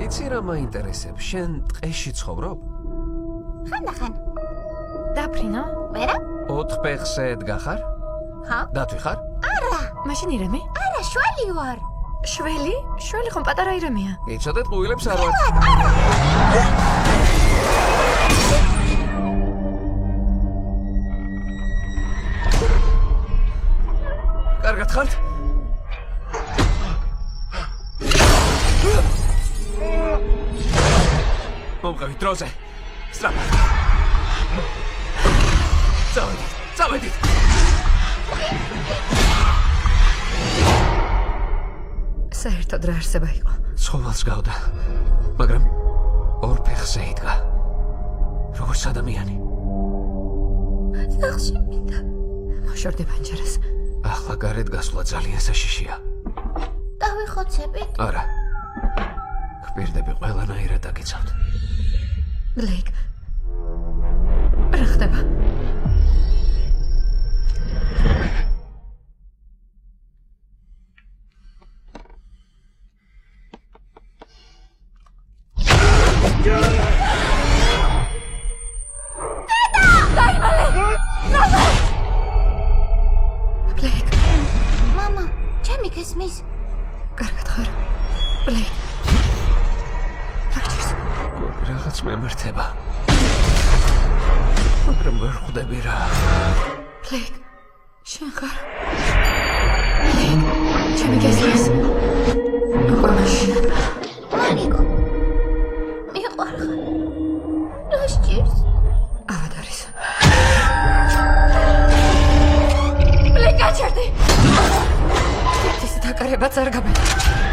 იცი რა მაინტერესებს? შენ ტყეში ცხოვრობ? ხან. დაფრინო? ვერა? 4 ფეხზე დგახარ? ხა? დათვი ხარ? არა. მაშინ ირემი? არა, შველი ვარ. შველი? შველი ხომ პატარა ირემია. იცოდეთ ყუილებს არ ვარ. კარგად ხართ? მომყევით დროზე. სწრაფად. წავედით. საერთოდ რა არსება იყო? ცხოველს გავდა, მაგრამ 2 ფეხზე იდგა. როგორც ადამიანი. სახში მინდა. მოშორდი პანჯერას. ახლა გარეთ გასვლა ძალიან საშიშია. დავიხოცებით. არა. გპირდები ყველანაირად დაგიცავთ. ბლეიკ. რა ხდება? ბლეიკ. მამა, ჩემი გესმის? კარგად ხარ? ბლეიკ. რაღაც მემართება. მაგრამ ვერ ხვდები რა. ბლეიკ. შენ ხარ? ბლეიკ. ჩემი გესმის? მაშინ. მარიკო. მიყვარხარ. რა სჭირს? ავადარის. ბლეიკ, გაჩერდი. ისეთ აკარებაც არ გაბედა.